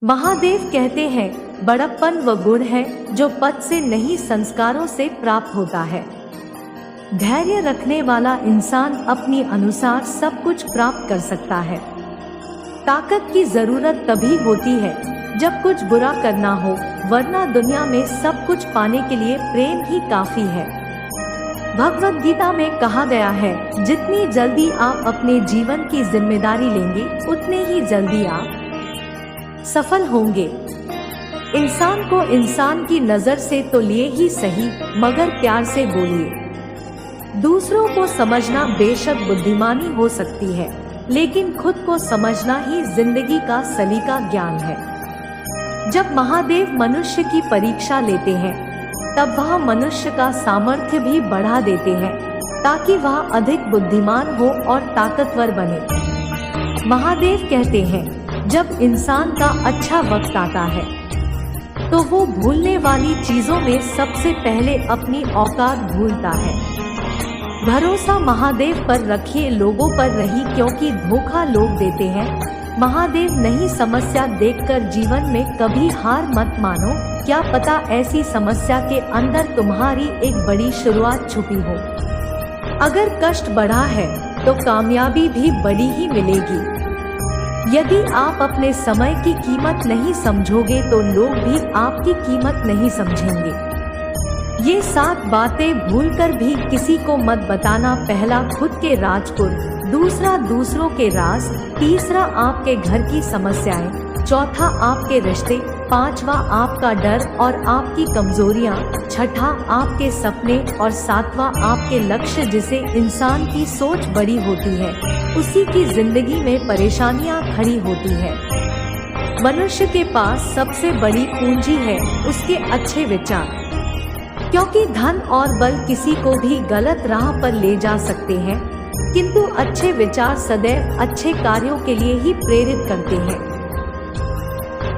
महादेव कहते हैं, बड़प्पन वह गुण है जो पद से नहीं संस्कारों से प्राप्त होता है। धैर्य रखने वाला इंसान अपनी अनुसार सब कुछ प्राप्त कर सकता है। ताकत की जरूरत तभी होती है जब कुछ बुरा करना हो, वरना दुनिया में सब कुछ पाने के लिए प्रेम ही काफी है। भगवद गीता में कहा गया है, जितनी जल्दी आप अपने जीवन की जिम्मेदारी लेंगे उतने ही जल्दी आप सफल होंगे। इंसान को इंसान की नजर से तो लिए ही सही, मगर प्यार से बोलिए। दूसरों को समझना बेशक बुद्धिमानी हो सकती है, लेकिन खुद को समझना ही जिंदगी का सलीका ज्ञान है। जब महादेव मनुष्य की परीक्षा लेते हैं, तब वह मनुष्य का सामर्थ्य भी बढ़ा देते हैं, ताकि वह अधिक बुद्धिमान हो और ताकतवर बने। महादेव कहते हैं, जब इंसान का अच्छा वक्त आता है तो वो भूलने वाली चीजों में सबसे पहले अपनी औकात भूलता है। भरोसा महादेव पर रखिए, लोगों पर नहीं, क्योंकि धोखा लोग देते हैं। महादेव नहीं समस्या देखकर जीवन में कभी हार मत मानो, क्या पता ऐसी समस्या के अंदर तुम्हारी एक बड़ी शुरुआत छुपी हो। अगर कष्ट बढ़ा है तो कामयाबी भी बड़ी ही मिलेगी। यदि आप अपने समय की कीमत नहीं समझोगे तो लोग भी आपकी कीमत नहीं समझेंगे। ये 7 बातें भूलकर भी किसी को मत बताना। पहला, खुद के राजपुर। दूसरा, दूसरों के राज। तीसरा, आपके घर की समस्याएं। चौथा, आपके रिश्ते। पांचवा, आपका डर और आपकी कमजोरियां। छठा, आपके सपने। और सातवां, आपके लक्ष्य। जिसे इंसान की सोच बड़ी होती है, उसी की जिंदगी में परेशानियां खड़ी होती है। मनुष्य के पास सबसे बड़ी पूंजी है उसके अच्छे विचार, क्योंकि धन और बल किसी को भी गलत राह पर ले जा सकते हैं, किंतु अच्छे विचार सदैव अच्छे कार्यों के लिए ही प्रेरित करते हैं।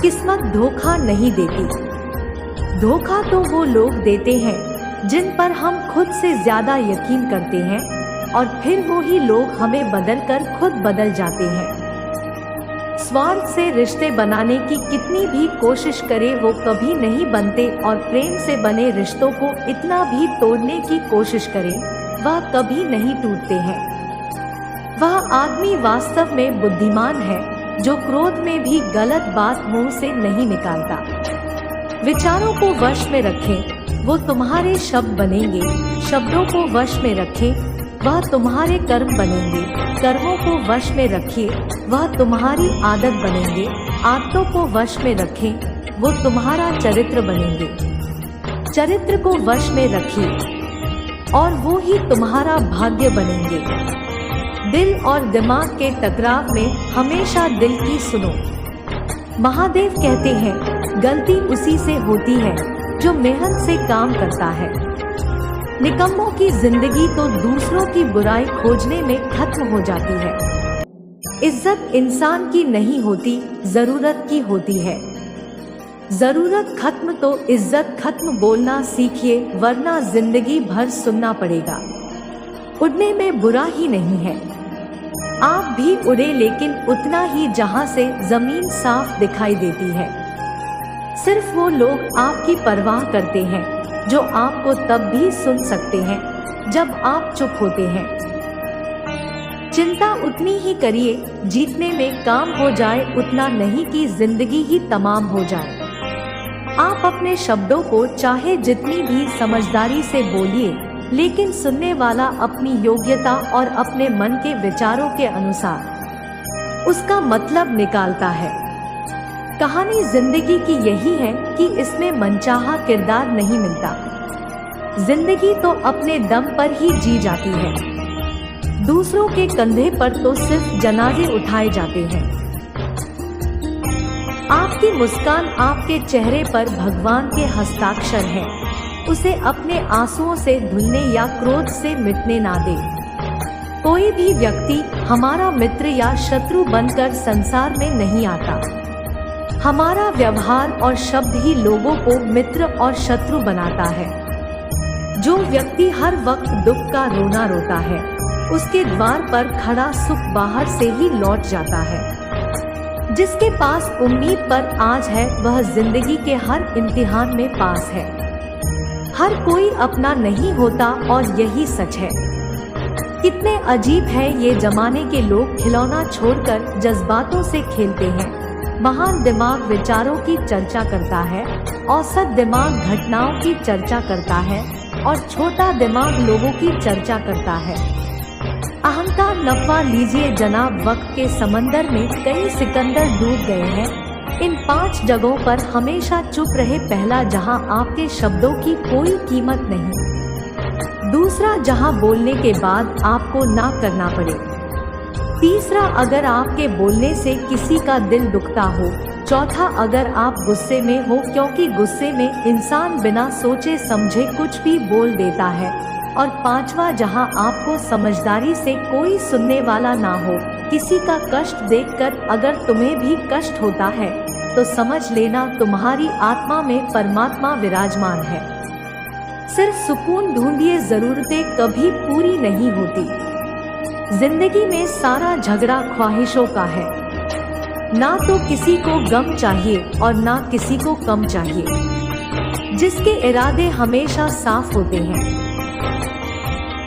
किस्मत धोखा नहीं देती। धोखा तो वो लोग देते हैं जिन पर हम खुद से ज्यादा यकीन करते हैं, और फिर वो ही लोग हमें बदलकर खुद बदल जाते हैं। स्वार्थ से रिश्ते बनाने की कितनी भी कोशिश करे वो कभी नहीं बनते, और प्रेम से बने रिश्तों को इतना भी तोड़ने की कोशिश करे वह कभी नहीं टूटते हैं। वह आदमी वास्तव में बुद्धिमान है जो क्रोध में भी गलत बात मुंह से नहीं निकालता। विचारों को वश में रखें, वो तुम्हारे शब्द बनेंगे। शब्दों को वश में रखें, वह तुम्हारे कर्म बनेंगे। कर्मों को वश में रखिए, वह तुम्हारी आदत बनेंगे। आदतों को वश में रखें, वो तुम्हारा चरित्र बनेंगे। चरित्र को वश में रखिए और वो ही तुम्हारा भाग्य बनेंगे। दिल और दिमाग के टकराव में हमेशा दिल की सुनो। महादेव कहते हैं, गलती उसी से होती है जो मेहनत से काम करता है। निकम्मों की जिंदगी तो दूसरों की बुराई खोजने में खत्म हो जाती है। इज्जत इंसान की नहीं होती, जरूरत की होती है। जरूरत खत्म तो इज्जत खत्म। बोलना सीखिए, वरना जिंदगी भर सुनना पड़ेगा। उड़ने में बुरा ही नहीं है, आप भी उड़े, लेकिन उतना ही जहां से जमीन साफ दिखाई देती है। सिर्फ वो लोग आपकी परवाह करते हैं जो आपको तब भी सुन सकते हैं जब आप चुप होते हैं। चिंता उतनी ही करिए जीतने में काम हो जाए, उतना नहीं कि जिंदगी ही तमाम हो जाए। आप अपने शब्दों को चाहे जितनी भी समझदारी से बोलिए, लेकिन सुनने वाला अपनी योग्यता और अपने मन के विचारों के अनुसार उसका मतलब निकालता है। कहानी जिंदगी की यही है कि इसमें मनचाहा किरदार नहीं मिलता। जिंदगी तो अपने दम पर ही जी जाती है। दूसरों के कंधे पर तो सिर्फ जनाजे उठाए जाते हैं। आपकी मुस्कान, आपके चेहरे पर भगवान के हस्ताक्षर हैं। उसे अपने आंसुओं से धुलने या क्रोध से मिटने ना दे। कोई भी व्यक्ति हमारा मित्र या शत्रु बनकर संसार में नहीं आता। हमारा व्यवहार और शब्द ही लोगों को मित्र और शत्रु बनाता है। जो व्यक्ति हर वक्त दुख का रोना रोता है, उसके द्वार पर खड़ा सुख बाहर से ही लौट जाता है। जिसके पास उम्मीद पर आज है वह जिंदगी के हर इम्तिहान में पास है। हर कोई अपना नहीं होता और यही सच है। कितने अजीब है ये जमाने के लोग, खिलौना छोड़कर जज्बातों से खेलते हैं। महान दिमाग विचारों की चर्चा करता है, औसत दिमाग घटनाओं की चर्चा करता है और छोटा दिमाग लोगों की चर्चा करता है। अहंकार नफा लीजिए जनाब, वक्त के समंदर में कई सिकंदर डूब गए हैं। इन 5 जगहों पर हमेशा चुप रहे। पहला, जहां आपके शब्दों की कोई कीमत नहीं। दूसरा, जहां बोलने के बाद आपको ना करना पड़े। तीसरा, अगर आपके बोलने से किसी का दिल दुखता हो। चौथा, अगर आप गुस्से में हो, क्योंकि गुस्से में इंसान बिना सोचे समझे कुछ भी बोल देता है। और पांचवा, जहां आपको समझदारी से कोई सुनने वाला ना हो। किसी का कष्ट देखकर अगर तुम्हें भी कष्ट होता है तो समझ लेना तुम्हारी आत्मा में परमात्मा विराजमान है। सिर्फ सुकून ढूंढिए, जरूरतें कभी पूरी नहीं होती। जिंदगी में सारा झगड़ा ख्वाहिशों का है। ना तो किसी को गम चाहिए और ना किसी को कम चाहिए। जिसके इरादे हमेशा साफ होते हैं,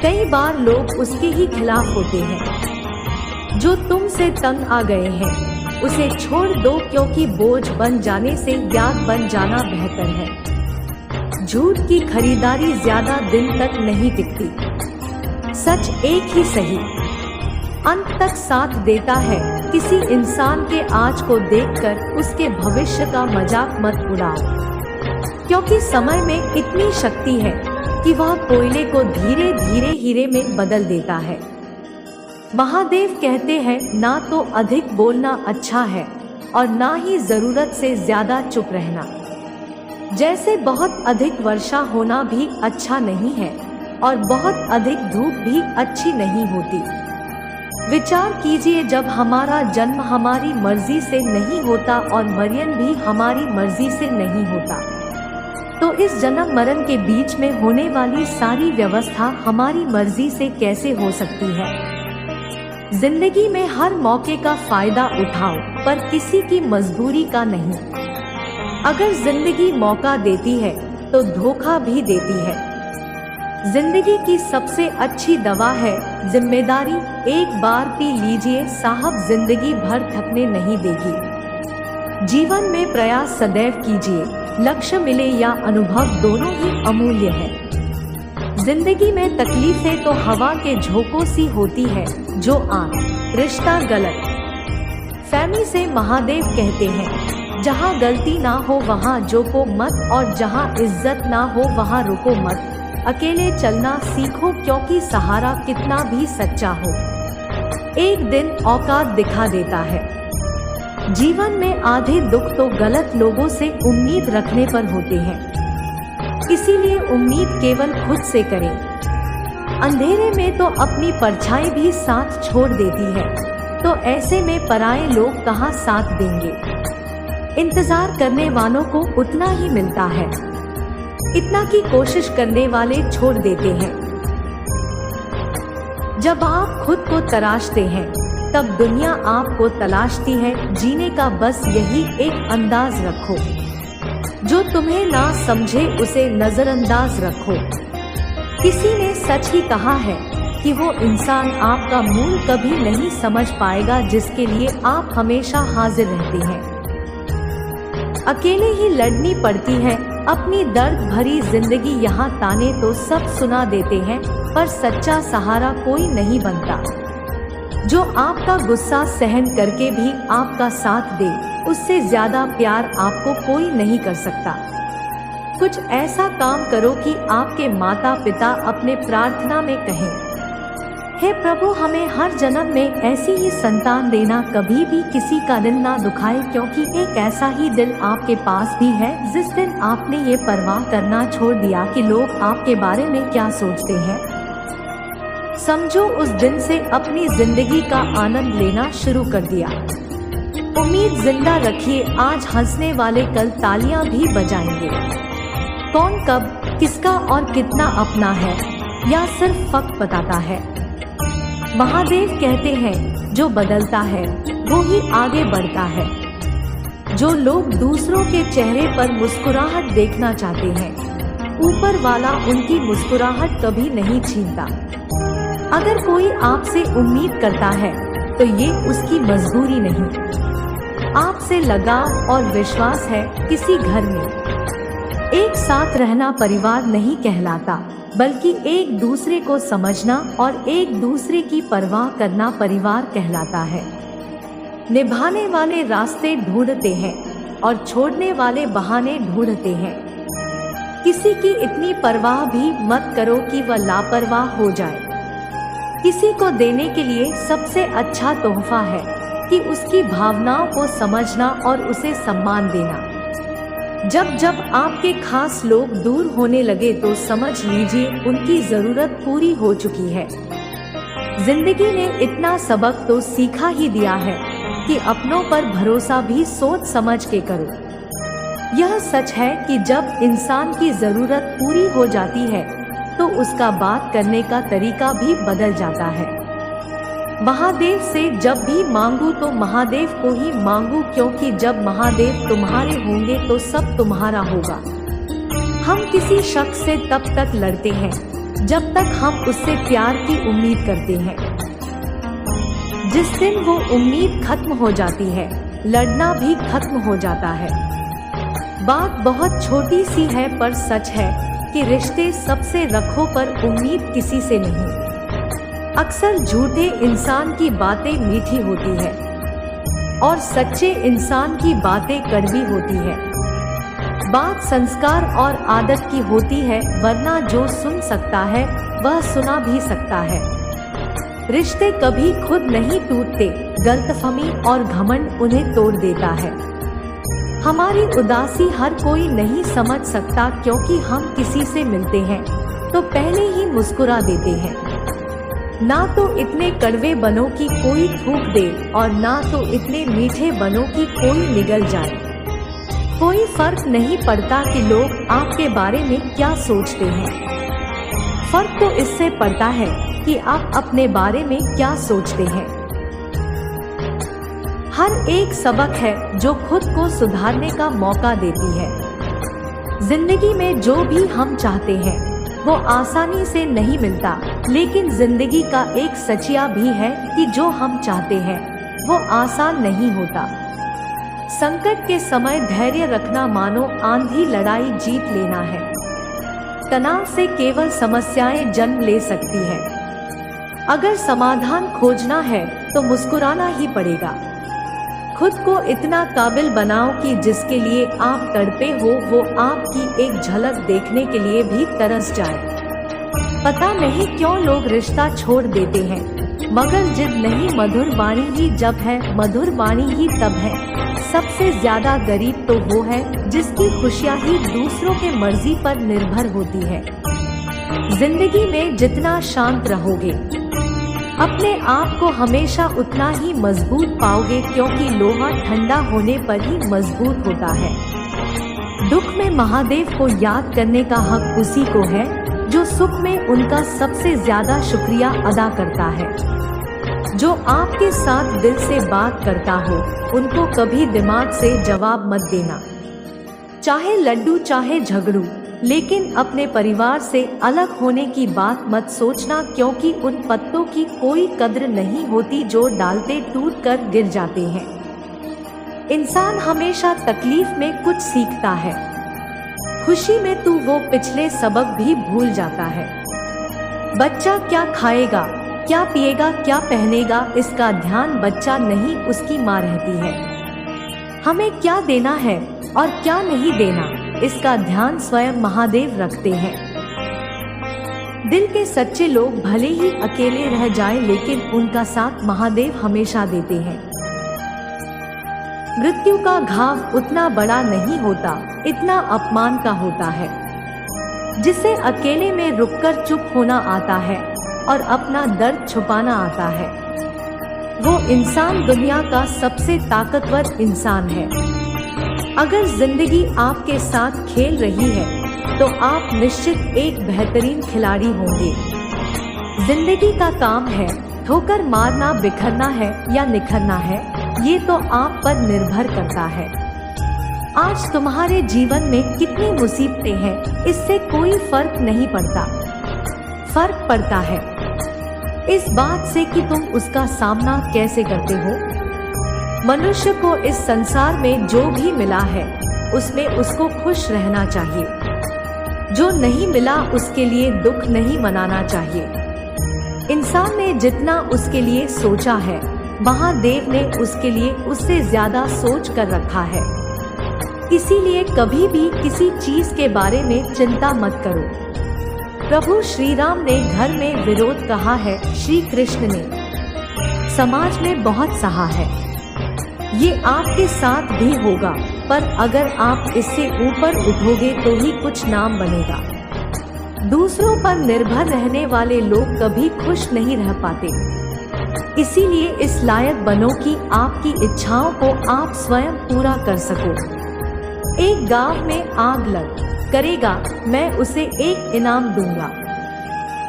कई बार लोग उसके ही खिलाफ होते हैं। जो तुमसे तंग आ गए हैं उसे छोड़ दो, क्योंकि बोझ बन जाने से याद बन जाना बेहतर है। झूठ की खरीदारी ज्यादा दिन तक नहीं टिकती। सच एक ही सही अंत तक साथ देता है। किसी इंसान के आज को देखकर उसके भविष्य का मजाक मत उड़ाओ, क्योंकि समय में इतनी शक्ति है कि वह कोयले को धीरे धीरे हीरे में बदल देता है। महादेव कहते हैं, ना तो अधिक बोलना अच्छा है और ना ही जरूरत से ज्यादा चुप रहना। जैसे बहुत अधिक वर्षा होना भी अच्छा नहीं है और बहुत अधिक धूप भी अच्छी नहीं होती। विचार कीजिए, जब हमारा जन्म हमारी मर्जी से नहीं होता और मरण भी हमारी मर्जी से नहीं होता, तो इस जन्म मरण के बीच में होने वाली सारी व्यवस्था हमारी मर्जी से कैसे हो सकती है। जिंदगी में हर मौके का फायदा उठाओ, पर किसी की मजबूरी का नहीं। अगर जिंदगी मौका देती है तो धोखा भी देती है। जिंदगी की सबसे अच्छी दवा है जिम्मेदारी। एक बार पी लीजिए साहब, जिंदगी भर थकने नहीं देगी। जीवन में प्रयास सदैव कीजिए, लक्ष्य मिले या अनुभव दोनों ही अमूल्य है। जिंदगी में तकलीफें तो हवा के झोंकों सी होती है जो आंख। रिश्ता गलत फहमी से महादेव कहते हैं, जहाँ गलती ना हो वहाँ जोको मत, और जहाँ इज्जत ना हो वहाँ रुको मत। अकेले चलना सीखो, क्योंकि सहारा कितना भी सच्चा हो एक दिन औकात दिखा देता है। जीवन में आधे दुख तो गलत लोगों से उम्मीद रखने पर होते हैं, इसीलिए उम्मीद केवल खुद से करें। अंधेरे में तो अपनी परछाई भी साथ छोड़ देती है, तो ऐसे में पराये लोग कहाँ साथ देंगे। इंतजार करने वालों को उतना ही मिलता है, इतना की कोशिश करने वाले छोड़ देते हैं। जब आप खुद को तराशते हैं तब दुनिया आपको तलाशती है। जीने का बस यही एक अंदाज रखो, जो तुम्हें ना समझे उसे नजरअंदाज रखो। किसी ने सच ही कहा है कि वो इंसान आपका मूल कभी नहीं समझ पाएगा जिसके लिए आप हमेशा हाजिर रहते हैं। अकेले ही लड़नी पड़ती है अपनी दर्द भरी जिंदगी। यहाँ ताने तो सब सुना देते हैं, पर सच्चा सहारा कोई नहीं बनता। जो आपका गुस्सा सहन करके भी आपका साथ दे, उससे ज्यादा प्यार आपको कोई नहीं कर सकता। कुछ ऐसा काम करो कि आपके माता पिता अपने प्रार्थना में कहें, हे प्रभु हमें हर जन्म में ऐसी ही संतान देना, कभी भी किसी का दिल ना दुखाए, क्योंकि एक ऐसा ही दिल आपके पास भी है। जिस दिन आपने ये परवाह करना छोड़ दिया कि लोग आपके बारे में क्या सोचते हैं, समझो उस दिन से अपनी जिंदगी का आनंद लेना शुरू कर दिया। उम्मीद जिंदा रखिए, आज हंसने वाले कल तालियां भी बजाएंगे। कौन कब किसका और कितना अपना है, या सिर्फ वक्त बताता है। महादेव कहते हैं, जो बदलता है वो ही आगे बढ़ता है। जो लोग दूसरों के चेहरे पर मुस्कुराहट देखना चाहते हैं, ऊपर वाला उनकी मुस्कुराहट कभी नहीं छीनता। अगर कोई आपसे उम्मीद करता है तो ये उसकी मजबूरी नहीं, आपसे लगाव और विश्वास है। किसी घर में एक साथ रहना परिवार नहीं कहलाता, बल्कि एक दूसरे को समझना और एक दूसरे की परवाह करना परिवार कहलाता है। निभाने वाले रास्ते ढूंढते हैं और छोड़ने वाले बहाने ढूंढते हैं। किसी की इतनी परवाह भी मत करो कि वह लापरवाह हो जाए। किसी को देने के लिए सबसे अच्छा तोहफा है कि उसकी भावनाओं को समझना और उसे सम्मान देना। जब जब आपके खास लोग दूर होने लगे तो समझ लीजिए उनकी जरूरत पूरी हो चुकी है। जिंदगी ने इतना सबक तो सीखा ही दिया है कि अपनों पर भरोसा भी सोच समझ के करो। यह सच है कि जब इंसान की जरूरत पूरी हो जाती है तो उसका बात करने का तरीका भी बदल जाता है। महादेव से जब भी मांगू तो महादेव को ही मांगू, क्योंकि जब महादेव तुम्हारे होंगे तो सब तुम्हारा होगा। हम किसी शख्स से तब तक लड़ते हैं जब तक हम उससे प्यार की उम्मीद करते हैं। जिस दिन वो उम्मीद खत्म हो जाती है, लड़ना भी खत्म हो जाता है। बात बहुत छोटी सी है पर सच है कि रिश्ते सबसे रखो पर उम्मीद किसी से नहीं। अक्सर झूठे इंसान की बातें मीठी होती है और सच्चे इंसान की बातें कड़वी होती है। बात संस्कार और आदत की होती है, वरना जो सुन सकता है वह सुना भी सकता है। रिश्ते कभी खुद नहीं टूटते, गलतफहमी और घमंड उन्हें तोड़ देता है। हमारी उदासी हर कोई नहीं समझ सकता, क्योंकि हम किसी से मिलते हैं तो पहले ही मुस्कुरा देते हैं। ना तो इतने कड़वे बनो कि कोई थूक दे और ना तो इतने मीठे बनो कि कोई निगल जाए। कोई फर्क नहीं पड़ता कि लोग आपके बारे में क्या सोचते हैं, फर्क तो इससे पड़ता है कि आप अपने बारे में क्या सोचते हैं। हर एक सबक है जो खुद को सुधारने का मौका देती है। जिंदगी में जो भी हम चाहते हैं वो आसानी से नहीं मिलता, लेकिन जिंदगी का एक सचिया भी है कि जो हम चाहते हैं वो आसान नहीं होता। संकट के समय धैर्य रखना मानो आंधी लड़ाई जीत लेना है। तनाव से केवल समस्याएं जन्म ले सकती है। अगर समाधान खोजना है तो मुस्कुराना ही पड़ेगा। खुद को इतना काबिल बनाओ कि जिसके लिए आप तड़पे हो वो आपकी एक झलक देखने के लिए भी तरस जाए। पता नहीं क्यों लोग रिश्ता छोड़ देते हैं, मगर जिद नहीं, मधुर वाणी ही जब है, मधुर वाणी ही तब है। सबसे ज्यादा गरीब तो वो है जिसकी खुशियाँ ही दूसरों के मर्जी पर निर्भर होती है। जिंदगी में जितना शांत रहोगे अपने आप को हमेशा उतना ही मजबूत पाओगे, क्योंकि लोहा ठंडा होने पर ही मजबूत होता है। दुख में महादेव को याद करने का हक उसी को है जो सुख में उनका सबसे ज्यादा शुक्रिया अदा करता है। जो आपके साथ दिल से बात करता हो उनको कभी दिमाग से जवाब मत देना। चाहे लड्डू चाहे झगड़ू, लेकिन अपने परिवार से अलग होने की बात मत सोचना, क्योंकि उन पत्तों की कोई कद्र नहीं होती जो डालते टूट कर गिर जाते हैं। इंसान हमेशा तकलीफ में कुछ सीखता है, खुशी में तू वो पिछले सबक भी भूल जाता है। बच्चा क्या खाएगा, क्या पिएगा, क्या पहनेगा, इसका ध्यान बच्चा नहीं उसकी माँ रहती है। हमें क्या देना है और क्या नहीं देना, इसका ध्यान स्वयं महादेव रखते हैं। दिल के सच्चे लोग भले ही अकेले रह जाएं, लेकिन उनका साथ महादेव हमेशा देते हैं। मृत्यु का घाव उतना बड़ा नहीं होता, इतना अपमान का होता है। जिसे अकेले में रुककर चुप होना आता है और अपना दर्द छुपाना आता है, वो इंसान दुनिया का सबसे ताकतवर इंसान है। अगर जिंदगी आपके साथ खेल रही है तो आप निश्चित एक बेहतरीन खिलाड़ी होंगे। जिंदगी का काम है ठोकर मारना, बिखरना है या निखरना है, ये तो आप पर निर्भर करता है। आज तुम्हारे जीवन में कितनी मुसीबतें हैं, इससे कोई फर्क नहीं पड़ता। फर्क पड़ता है इस बात से कि तुम उसका सामना कैसे करते हो। मनुष्य को इस संसार में जो भी मिला है उसमें उसको खुश रहना चाहिए। जो नहीं मिला उसके लिए दुख नहीं मनाना चाहिए। इंसान ने जितना उसके लिए सोचा है महादेव ने उसके लिए उससे ज्यादा सोच कर रखा है। इसीलिए कभी भी किसी चीज के बारे में चिंता मत करो। प्रभु श्री राम ने घर में विरोध कहा है, श्री कृष्ण ने समाज में बहुत सहा है। ये आपके साथ भी होगा, पर अगर आप इससे ऊपर उठोगे तो ही कुछ नाम बनेगा। दूसरों पर निर्भर रहने वाले लोग कभी खुश नहीं रह पाते। इसीलिए इस लायक बनो कि आपकी इच्छाओं को आप स्वयं पूरा कर सको। एक गांव में आग लग करेगा, मैं उसे एक इनाम दूंगा।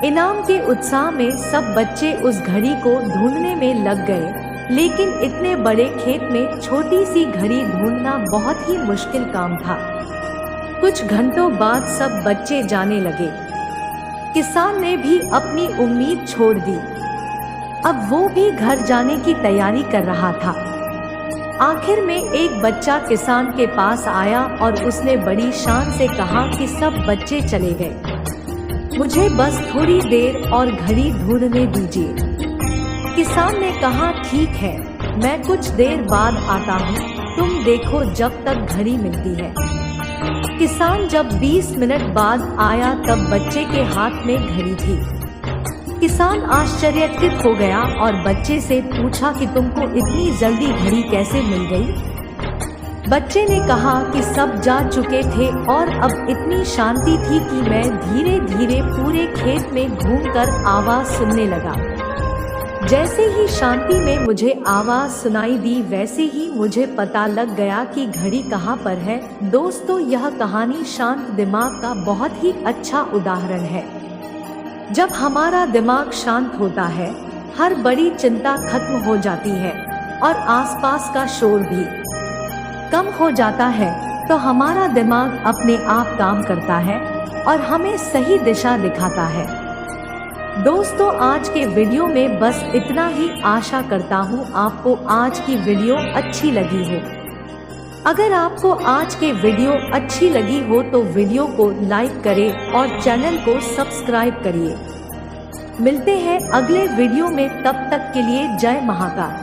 इनाम के उत्साह में सब बच्चे उस घड़ी को ढूंढने में लग गए, लेकिन इतने बड़े खेत में छोटी सी घड़ी ढूंढना बहुत ही मुश्किल काम था। कुछ घंटों बाद सब बच्चे जाने लगे। किसान ने भी अपनी उम्मीद छोड़ दी। अब वो भी घर जाने की तैयारी कर रहा था। आखिर में एक बच्चा किसान के पास आया और उसने बड़ी शान से कहा कि सब बच्चे चले गए, मुझे बस थोड़ी देर और घड़ी ढूंढने दीजिए। किसान ने कहा, ठीक है, मैं कुछ देर बाद आता हूँ, तुम देखो जब तक घड़ी मिलती है। किसान जब 20 मिनट बाद आया तब बच्चे के हाथ में घड़ी थी। किसान आश्चर्यचकित हो गया और बच्चे से पूछा कि तुमको इतनी जल्दी घड़ी कैसे मिल गई। बच्चे ने कहा कि सब जा चुके थे और अब इतनी शांति थी कि मैं धीरे धीरे पूरे खेत में घूमकर आवाज सुनने लगा। जैसे ही शांति में मुझे आवाज सुनाई दी वैसे ही मुझे पता लग गया कि घड़ी कहाँ पर है। दोस्तों, यह कहानी शांत दिमाग का बहुत ही अच्छा उदाहरण है। जब हमारा दिमाग शांत होता है, हर बड़ी चिंता खत्म हो जाती है और आसपास का शोर भी कम हो जाता है, तो हमारा दिमाग अपने आप काम करता है और हमें सही दिशा दिखाता है। दोस्तों, आज के वीडियो में बस इतना ही। आशा करता हूँ आपको आज की वीडियो अच्छी लगी हो। अगर आपको आज के वीडियो अच्छी लगी हो तो वीडियो को लाइक करें और चैनल को सब्सक्राइब करिए। मिलते हैं अगले वीडियो में, तब तक के लिए जय महाकाल।